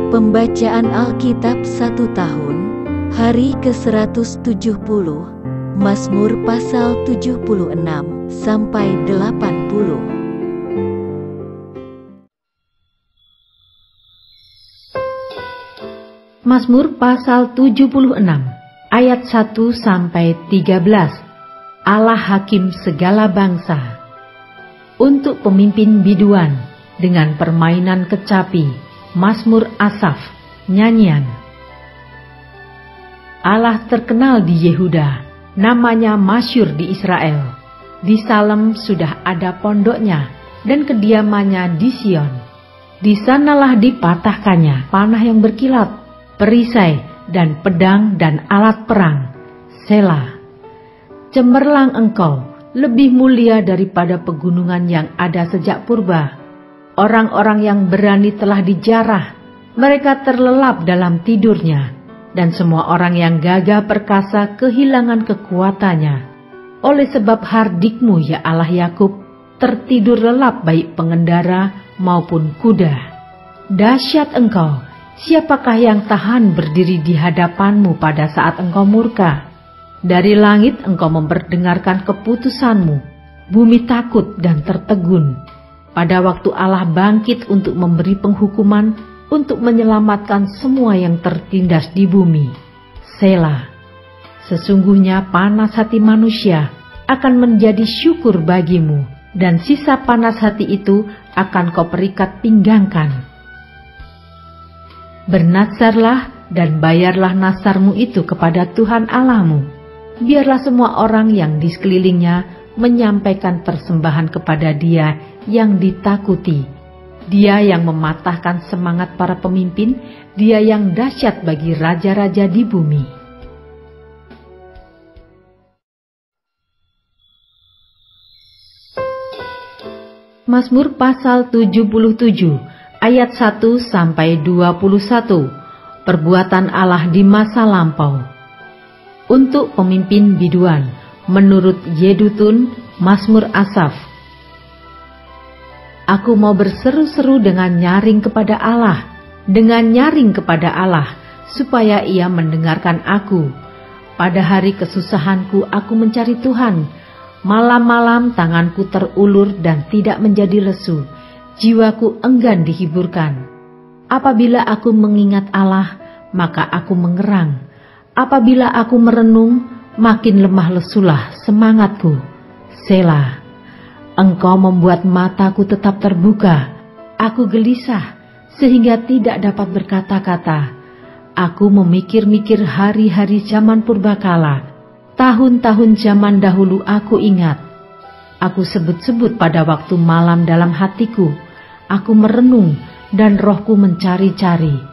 Pembacaan Alkitab 1 tahun, hari ke-170, Mazmur pasal 76 sampai 80. Mazmur pasal 76 ayat 1 sampai 13. Allah hakim segala bangsa. Untuk pemimpin biduan dengan permainan kecapi, Mazmur Asaf, nyanyian. Allah terkenal di Yehuda, namanya masyhur di Israel. Di Salem sudah ada pondoknya dan kediamannya di Sion. Di sanalah dipatahkannya panah yang berkilat, perisai dan pedang dan alat perang. Selah. Cemerlang engkau, lebih mulia daripada pegunungan yang ada sejak purba. Orang-orang yang berani telah dijarah, mereka terlelap dalam tidurnya, dan semua orang yang gagah perkasa kehilangan kekuatannya. Oleh sebab hardikmu, ya Allah Yakub, tertidur lelap baik pengendara maupun kuda. Dahsyat engkau, siapakah yang tahan berdiri di hadapanmu pada saat engkau murka? Dari langit engkau memperdengarkan keputusanmu, bumi takut dan tertegun. Pada waktu Allah bangkit untuk memberi penghukuman, untuk menyelamatkan semua yang tertindas di bumi. Selah. Sesungguhnya panas hati manusia akan menjadi syukur bagimu, dan sisa panas hati itu akan kau perikat pinggangkan. Bernazarlah dan bayarlah nazarmu itu kepada Tuhan Allahmu. Biarlah semua orang yang di sekelilingnya menyampaikan persembahan kepada Dia yang ditakuti. Dia yang mematahkan semangat para pemimpin, Dia yang dahsyat bagi raja-raja di bumi. Mazmur pasal 77 ayat 1 sampai 21. Perbuatan Allah di masa lampau. Untuk pemimpin biduan, menurut Yedutun, Mazmur Asaf. Aku mau berseru-seru dengan nyaring kepada Allah, supaya Ia mendengarkan aku. Pada hari kesusahanku aku mencari Tuhan. Malam-malam tanganku terulur dan tidak menjadi lesu. Jiwaku enggan dihiburkan. Apabila aku mengingat Allah, maka aku mengerang. Apabila aku merenung, makin lemah lesulah semangatku. Selah. Engkau membuat mataku tetap terbuka. Aku gelisah sehingga tidak dapat berkata-kata. Aku memikir-mikir hari-hari zaman purbakala. Tahun-tahun zaman dahulu aku ingat. Aku sebut-sebut pada waktu malam dalam hatiku. Aku merenung dan rohku mencari-cari.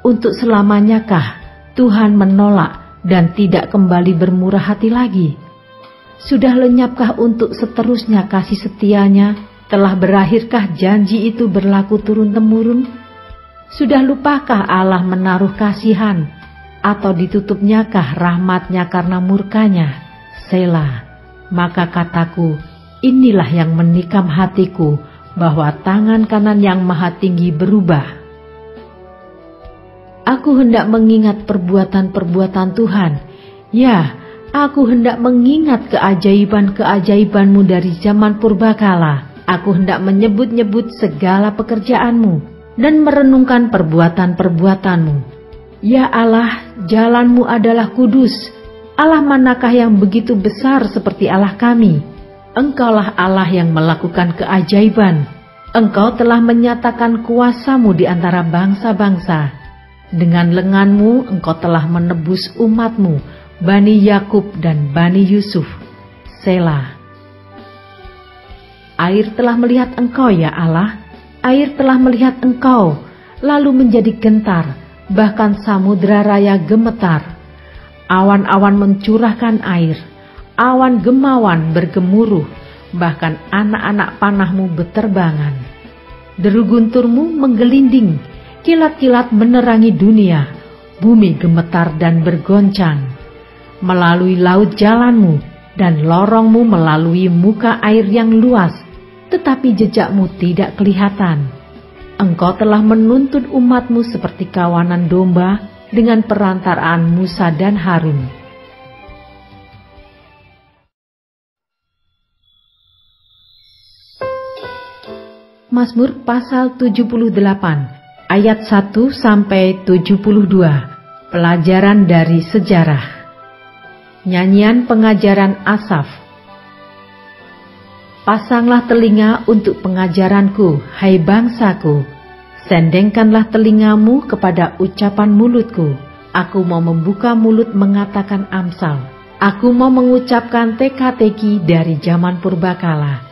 Untuk selamanyakah Tuhan menolak dan tidak kembali bermurah hati lagi? Sudah lenyapkah untuk seterusnya kasih setianya? Telah berakhirkah janji itu berlaku turun-temurun? Sudah lupakah Allah menaruh kasihan? Atau ditutupnyakah rahmatnya karena murkanya? Selah. Maka kataku, inilah yang menikam hatiku, bahwa tangan kanan yang maha tinggi berubah. Aku hendak mengingat perbuatan-perbuatan Tuhan. Ya, aku hendak mengingat keajaiban-keajaiban-Mu dari zaman purbakala. Aku hendak menyebut-nyebut segala pekerjaan-Mu dan merenungkan perbuatan-perbuatan-Mu. Ya Allah, jalan-Mu adalah kudus. Allah manakah yang begitu besar seperti Allah kami? Engkaulah Allah yang melakukan keajaiban. Engkau telah menyatakan kuasa-Mu di antara bangsa-bangsa. Dengan lengan-Mu engkau telah menebus umat-Mu, Bani Yakub dan Bani Yusuf. Selah. Air telah melihat engkau, ya Allah. Air telah melihat engkau, lalu menjadi gentar, bahkan samudra raya gemetar. Awan-awan mencurahkan air, awan gemawan bergemuruh, bahkan anak-anak panah-Mu beterbangan. Deru guntur-Mu menggelinding, kilat-kilat menerangi dunia, bumi gemetar dan bergoncang. Melalui laut jalan-Mu, dan lorong-Mu melalui muka air yang luas, tetapi jejak-Mu tidak kelihatan. Engkau telah menuntun umat-Mu seperti kawanan domba dengan perantaraan Musa dan Harun. Mazmur pasal 78 ayat 1 sampai 72. Pelajaran dari sejarah. Nyanyian pengajaran Asaf. Pasanglah telinga untuk pengajaranku, hai bangsaku. Sendengkanlah telingamu kepada ucapan mulutku. Aku mau membuka mulut mengatakan amsal. Aku mau mengucapkan teka-teki dari zaman purbakala,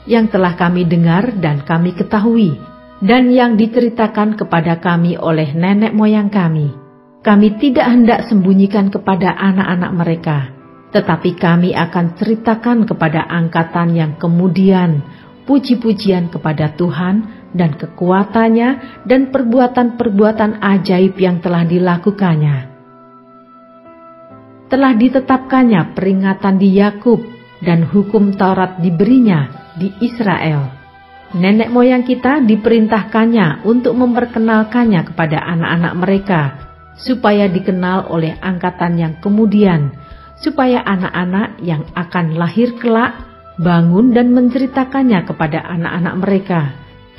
yang telah kami dengar dan kami ketahui, dan yang diceritakan kepada kami oleh nenek moyang kami. Kami tidak hendak sembunyikan kepada anak-anak mereka, tetapi kami akan ceritakan kepada angkatan yang kemudian puji-pujian kepada Tuhan dan kekuatannya dan perbuatan-perbuatan ajaib yang telah dilakukannya. Telah ditetapkannya peringatan di Yakub dan hukum Taurat diberinya di Israel. Nenek moyang kita diperintahkannya untuk memperkenalkannya kepada anak-anak mereka, supaya dikenal oleh angkatan yang kemudian, supaya anak-anak yang akan lahir kelak bangun dan menceritakannya kepada anak-anak mereka,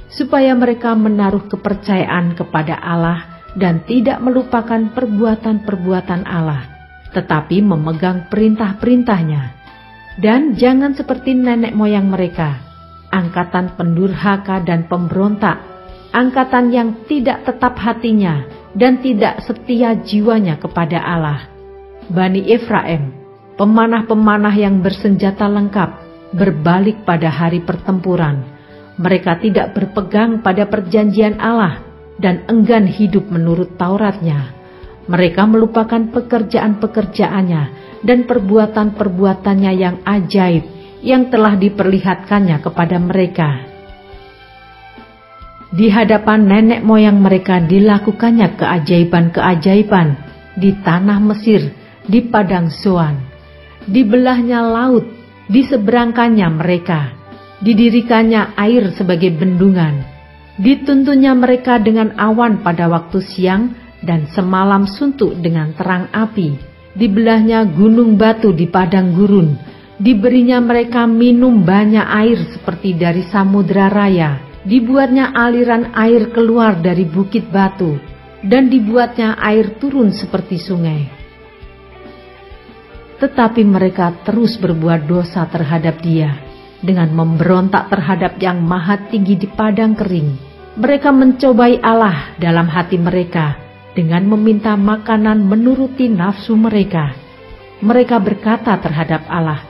supaya mereka menaruh kepercayaan kepada Allah dan tidak melupakan perbuatan-perbuatan Allah, tetapi memegang perintah-perintahnya. Dan jangan seperti nenek moyang mereka, angkatan pendurhaka dan pemberontak, angkatan yang tidak tetap hatinya dan tidak setia jiwanya kepada Allah. Bani Efraim, pemanah-pemanah yang bersenjata lengkap, berbalik pada hari pertempuran. Mereka tidak berpegang pada perjanjian Allah dan enggan hidup menurut Tauratnya. Mereka melupakan pekerjaan-pekerjaannya dan perbuatan-perbuatannya yang ajaib yang telah diperlihatkannya kepada mereka. Di hadapan nenek moyang mereka dilakukannya keajaiban-keajaiban di tanah Mesir, di padang Zoan. Dibelahnya laut, diseberangkannya mereka. Didirikannya air sebagai bendungan. Dituntunnya mereka dengan awan pada waktu siang dan semalam suntuk dengan terang api. Dibelahnya gunung batu di padang gurun. Diberinya mereka minum banyak air seperti dari samudra raya. Dibuatnya aliran air keluar dari bukit batu, dan dibuatnya air turun seperti sungai. Tetapi mereka terus berbuat dosa terhadap Dia, dengan memberontak terhadap Yang Maha Tinggi di padang kering. Mereka mencobai Allah dalam hati mereka, dengan meminta makanan menuruti nafsu mereka. Mereka berkata terhadap Allah,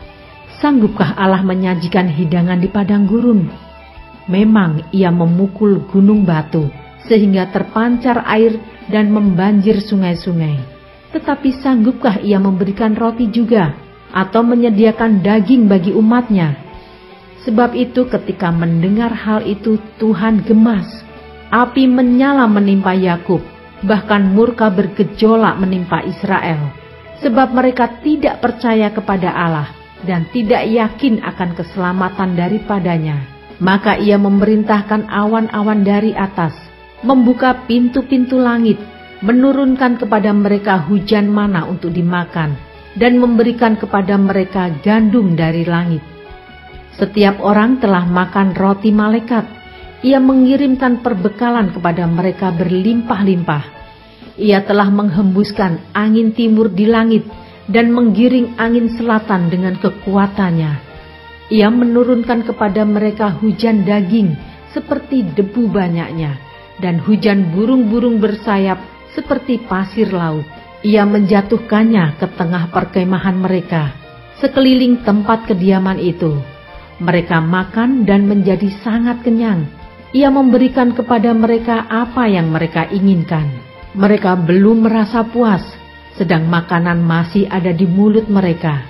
"Sanggupkah Allah menyajikan hidangan di padang gurun?" Memang Ia memukul gunung batu, sehingga terpancar air dan membanjir sungai-sungai. Tetapi sanggupkah Ia memberikan roti juga, atau menyediakan daging bagi umatnya? Sebab itu ketika mendengar hal itu Tuhan gemas. Api menyala menimpa Yakub, bahkan murka bergejolak menimpa Israel, sebab mereka tidak percaya kepada Allah dan tidak yakin akan keselamatan daripadanya. Maka Ia memerintahkan awan-awan dari atas, membuka pintu-pintu langit, menurunkan kepada mereka hujan mana untuk dimakan, dan memberikan kepada mereka gandum dari langit. Setiap orang telah makan roti malaikat. Ia mengirimkan perbekalan kepada mereka berlimpah-limpah. Ia telah menghembuskan angin timur di langit dan menggiring angin selatan dengan kekuatannya. Ia menurunkan kepada mereka hujan daging seperti debu banyaknya, dan hujan burung-burung bersayap seperti pasir laut. Ia menjatuhkannya ke tengah perkemahan mereka, sekeliling tempat kediaman itu. Mereka makan dan menjadi sangat kenyang. Ia memberikan kepada mereka apa yang mereka inginkan. Mereka belum merasa puas, sedang makanan masih ada di mulut mereka.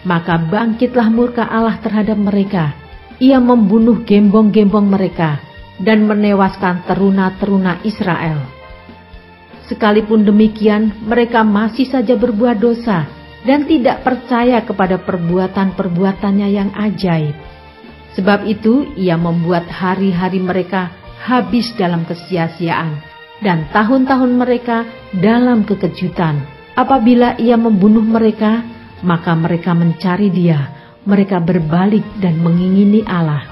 Maka bangkitlah murka Allah terhadap mereka. Ia membunuh gembong-gembong mereka dan menewaskan teruna-teruna Israel. Sekalipun demikian, mereka masih saja berbuat dosa dan tidak percaya kepada perbuatan-perbuatannya yang ajaib. Sebab itu Ia membuat hari-hari mereka habis dalam kesia-siaan, dan tahun-tahun mereka dalam kekejutan. Apabila ia membunuh mereka, maka mereka mencari dia, mereka berbalik dan mengingini Allah.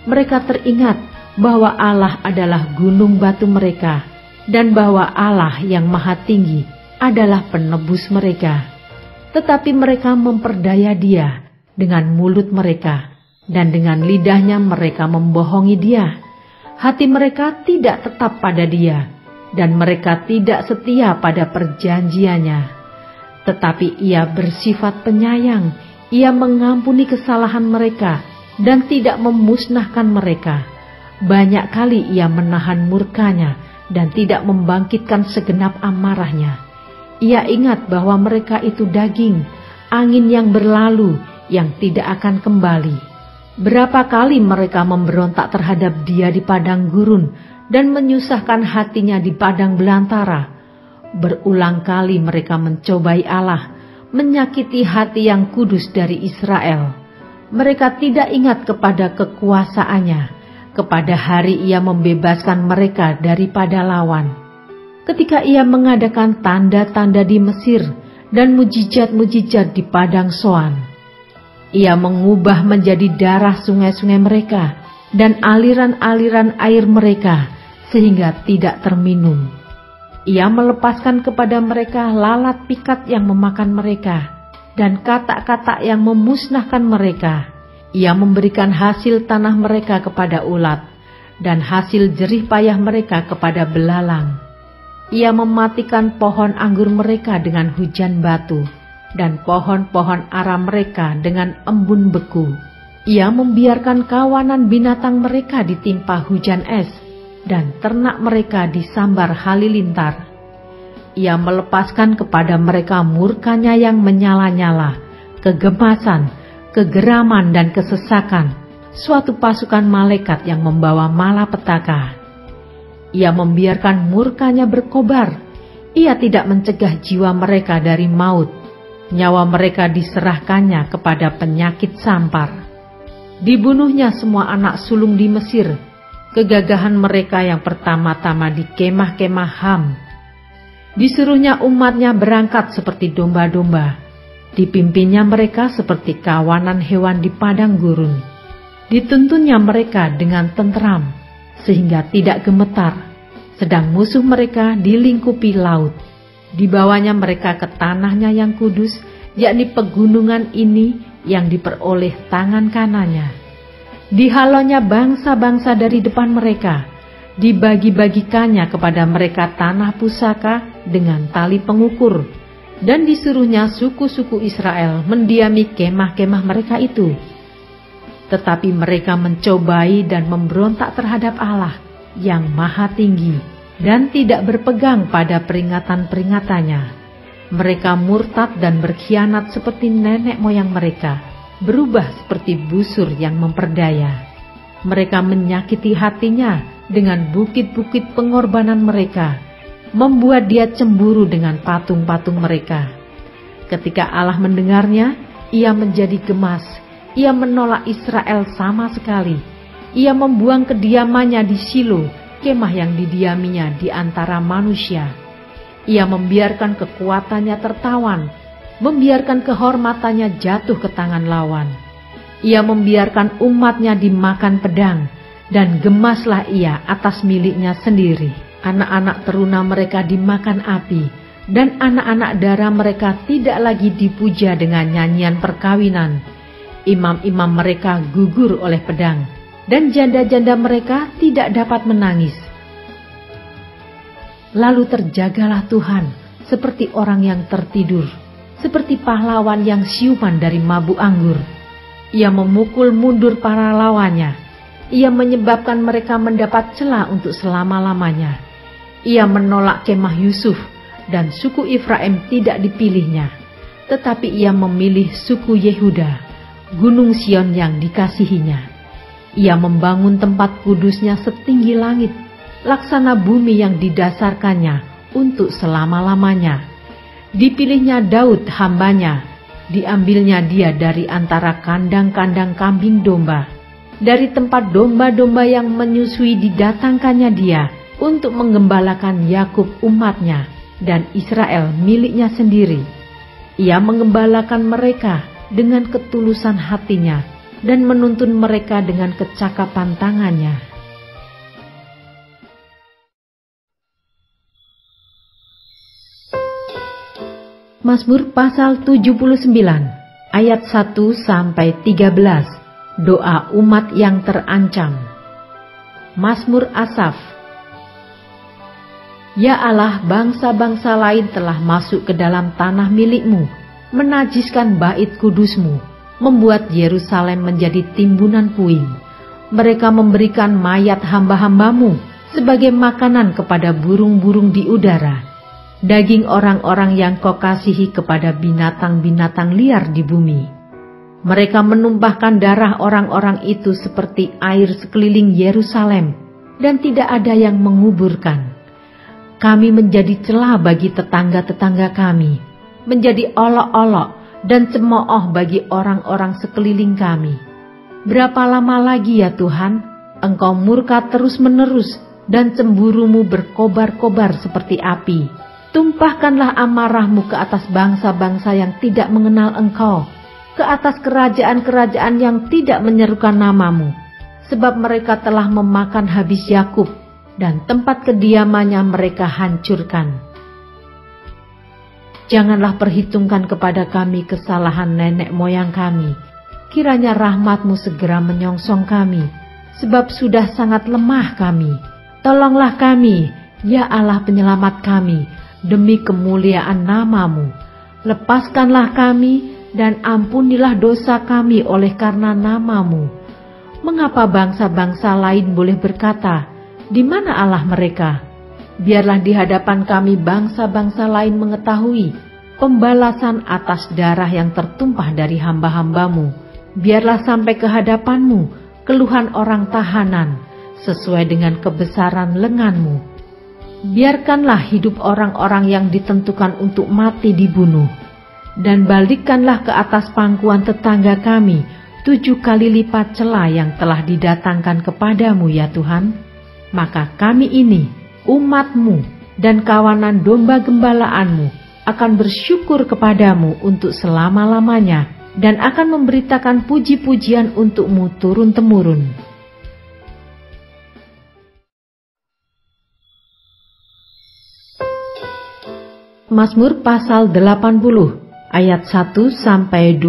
Mereka teringat bahwa Allah adalah gunung batu mereka, dan bahwa Allah yang maha tinggi adalah penebus mereka. Tetapi mereka memperdaya dia dengan mulut mereka, dan dengan lidahnya mereka membohongi dia. Hati mereka tidak tetap pada dia, dan mereka tidak setia pada perjanjiannya. Tetapi ia bersifat penyayang, ia mengampuni kesalahan mereka, dan tidak memusnahkan mereka. Banyak kali ia menahan murkanya, dan tidak membangkitkan segenap amarahnya. Ia ingat bahwa mereka itu daging, angin yang berlalu, yang tidak akan kembali. Berapa kali mereka memberontak terhadap dia di padang gurun, dan menyusahkan hatinya di padang belantara. Berulang kali mereka mencobai Allah, menyakiti hati yang kudus dari Israel. Mereka tidak ingat kepada kekuasaannya, kepada hari ia membebaskan mereka daripada lawan. Ketika ia mengadakan tanda-tanda di Mesir dan mujizat-mujizat di padang Soan, ia mengubah menjadi darah sungai-sungai mereka dan aliran-aliran air mereka sehingga tidak terminum. Ia melepaskan kepada mereka lalat pikat yang memakan mereka dan katak-katak yang memusnahkan mereka. Ia memberikan hasil tanah mereka kepada ulat dan hasil jerih payah mereka kepada belalang. Ia mematikan pohon anggur mereka dengan hujan batu, dan pohon-pohon ara mereka dengan embun beku. Ia membiarkan kawanan binatang mereka ditimpa hujan es, dan ternak mereka disambar halilintar. Ia melepaskan kepada mereka murkanya yang menyala-nyala, kegemasan, kegeraman dan kesesakan, suatu pasukan malaikat yang membawa malapetaka. Ia membiarkan murkanya berkobar. Ia tidak mencegah jiwa mereka dari maut. Nyawa mereka diserahkannya kepada penyakit sampar. Dibunuhnya semua anak sulung di Mesir, kegagahan mereka yang pertama-tama di kemah-kemah Ham. Disuruhnya umatnya berangkat seperti domba-domba, dipimpinnya mereka seperti kawanan hewan di padang gurun. Dituntunnya mereka dengan tenteram, sehingga tidak gemetar, sedang musuh mereka dilingkupi laut. Dibawanya mereka ke tanahnya yang kudus, yakni pegunungan ini yang diperoleh tangan kanannya. Dihalonya bangsa-bangsa dari depan mereka, dibagi-bagikannya kepada mereka tanah pusaka dengan tali pengukur, dan disuruhnya suku-suku Israel mendiami kemah-kemah mereka itu. Tetapi mereka mencobai dan memberontak terhadap Allah yang maha tinggi dan tidak berpegang pada peringatan-peringatannya. Mereka murtad dan berkhianat seperti nenek moyang mereka, berubah seperti busur yang memperdaya. Mereka menyakiti hatinya dengan bukit-bukit pengorbanan mereka, membuat dia cemburu dengan patung-patung mereka. Ketika Allah mendengarnya, ia menjadi gemas. Ia menolak Israel sama sekali. Ia membuang kediamannya di Shilo, kemah yang didiaminya di antara manusia. Ia membiarkan kekuatannya tertawan, membiarkan kehormatannya jatuh ke tangan lawan. Ia membiarkan umatnya dimakan pedang, dan gemaslah ia atas miliknya sendiri. Anak-anak teruna mereka dimakan api, dan anak-anak dara mereka tidak lagi dipuja dengan nyanyian perkawinan. Imam-imam mereka gugur oleh pedang, dan janda-janda mereka tidak dapat menangis. Lalu terjagalah Tuhan seperti orang yang tertidur, seperti pahlawan yang siuman dari mabuk anggur. Ia memukul mundur para lawannya. Ia menyebabkan mereka mendapat celah untuk selama-lamanya. Ia menolak kemah Yusuf, dan suku Efraim tidak dipilihnya. Tetapi ia memilih suku Yehuda, Gunung Sion yang dikasihinya. Ia membangun tempat kudusnya setinggi langit, laksana bumi yang didasarkannya untuk selama-lamanya. Dipilihnya Daud hambanya, diambilnya dia dari antara kandang-kandang kambing domba. Dari tempat domba-domba yang menyusui didatangkannya dia untuk menggembalakan Yakub umatnya dan Israel miliknya sendiri. Ia menggembalakan mereka dengan ketulusan hatinya dan menuntun mereka dengan kecakapan tangannya. Mazmur pasal 79 ayat 1-13. Doa umat yang terancam. Mazmur Asaf. Ya Allah, bangsa-bangsa lain telah masuk ke dalam tanah milikmu, menajiskan bait kudusmu, membuat Yerusalem menjadi timbunan puing. Mereka memberikan mayat hamba-hambamu sebagai makanan kepada burung-burung di udara, daging orang-orang yang kau kasihi kepada binatang-binatang liar di bumi. Mereka menumpahkan darah orang-orang itu seperti air sekeliling Yerusalem, dan tidak ada yang menguburkan. Kami menjadi celah bagi tetangga-tetangga kami, menjadi olok-olok dan cemooh bagi orang-orang sekeliling kami. Berapa lama lagi ya Tuhan, Engkau murka terus-menerus, dan cemburumu berkobar-kobar seperti api. Tumpahkanlah amarahmu ke atas bangsa-bangsa yang tidak mengenal Engkau, ke atas kerajaan-kerajaan yang tidak menyerukan namamu, sebab mereka telah memakan habis Yakub, dan tempat kediamannya mereka hancurkan. Janganlah perhitungkan kepada kami kesalahan nenek moyang kami, kiranya rahmat-Mu segera menyongsong kami, sebab sudah sangat lemah kami. Tolonglah kami, ya Allah penyelamat kami, demi kemuliaan nama-Mu. Lepaskanlah kami, dan ampunilah dosa kami oleh karena nama-Mu. Mengapa bangsa-bangsa lain boleh berkata, di mana Allah mereka? Biarlah di hadapan kami bangsa-bangsa lain mengetahui pembalasan atas darah yang tertumpah dari hamba-hamba-Mu. Biarlah sampai ke hadapan-Mu keluhan orang tahanan, sesuai dengan kebesaran lengan-Mu. Biarkanlah hidup orang-orang yang ditentukan untuk mati dibunuh, dan balikkanlah ke atas pangkuan tetangga kami 7 kali lipat celah yang telah didatangkan kepadamu ya Tuhan. Maka kami ini, umat-Mu dan kawanan domba gembalaanmu akan bersyukur kepadamu untuk selama-lamanya, dan akan memberitakan puji-pujian untuk-Mu turun-temurun. Mazmur pasal 80 ayat 1-20.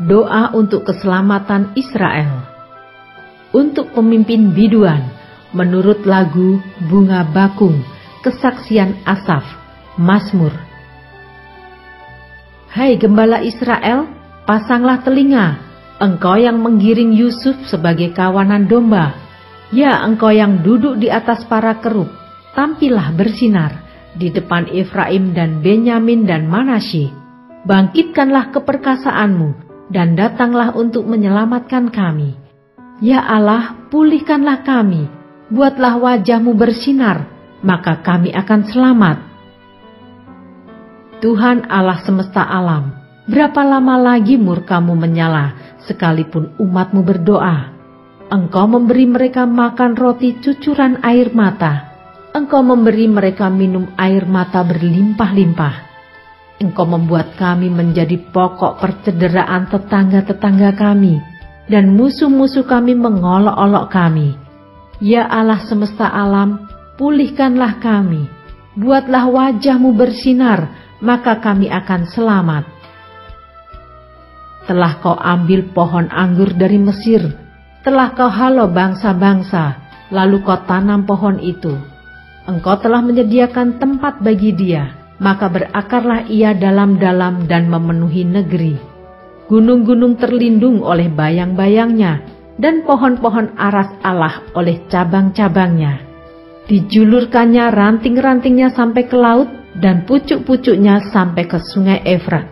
Doa untuk keselamatan Israel. Untuk pemimpin biduan, menurut lagu Bunga Bakung, kesaksian Asaf, Mazmur. Hai gembala Israel, pasanglah telinga, engkau yang menggiring Yusuf sebagai kawanan domba. Ya, engkau yang duduk di atas para kerub, tampillah bersinar di depan Efraim dan Benyamin dan Manasye. Bangkitkanlah keperkasaanmu dan datanglah untuk menyelamatkan kami. Ya Allah, pulihkanlah kami, buatlah wajah-Mu bersinar, maka kami akan selamat. Tuhan Allah semesta alam, berapa lama lagi murka-Mu menyala sekalipun umat-Mu berdoa? Engkau memberi mereka makan roti cucuran air mata. Engkau memberi mereka minum air mata berlimpah-limpah. Engkau membuat kami menjadi pokok percederaan tetangga-tetangga kami, dan musuh-musuh kami mengolok-olok kami. Ya Allah semesta alam, pulihkanlah kami. Buatlah wajah-Mu bersinar, maka kami akan selamat. Telah Kau ambil pohon anggur dari Mesir, telah Kau halau bangsa-bangsa, lalu Kau tanam pohon itu. Engkau telah menyediakan tempat bagi dia, maka berakarlah ia dalam-dalam dan memenuhi negeri. Gunung-gunung terlindung oleh bayang-bayangnya, dan pohon-pohon aras Allah oleh cabang-cabangnya. Dijulurkannya ranting-rantingnya sampai ke laut, dan pucuk-pucuknya sampai ke sungai Efrat.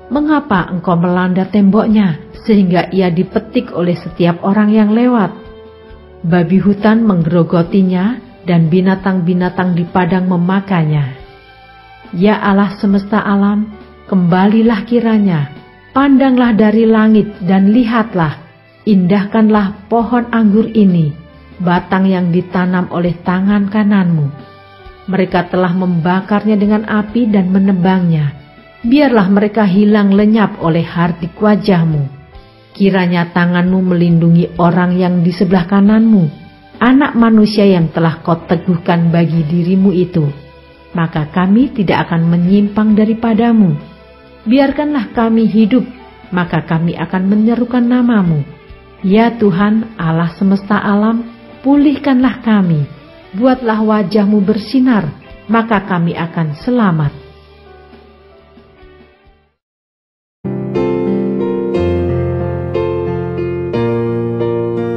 Mengapa engkau melanda temboknya, sehingga ia dipetik oleh setiap orang yang lewat? Babi hutan menggerogotinya, dan binatang-binatang di padang memakanya. Ya Allah semesta alam, kembalilah kiranya, pandanglah dari langit dan lihatlah, Indahkanlah pohon anggur ini, batang yang ditanam oleh tangan kananmu. Mereka telah membakarnya dengan api dan menebangnya. Biarlah mereka hilang lenyap oleh hardik wajahmu. Kiranya tanganmu melindungi orang yang di sebelah kananmu, anak manusia yang telah kau teguhkan bagi dirimu itu. Maka kami tidak akan menyimpang daripadamu. Biarkanlah kami hidup, maka kami akan menyerukan namamu. Ya Tuhan, Allah semesta alam, pulihkanlah kami. Buatlah wajahmu bersinar, maka kami akan selamat.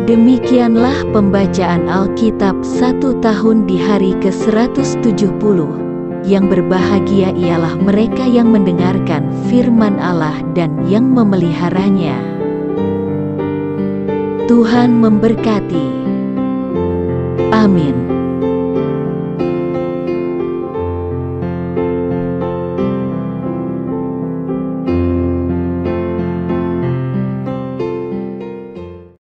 Demikianlah pembacaan Alkitab 1 tahun di hari ke-170. Yang berbahagia ialah mereka yang mendengarkan firman Allah dan yang memeliharanya. Tuhan memberkati. Amin.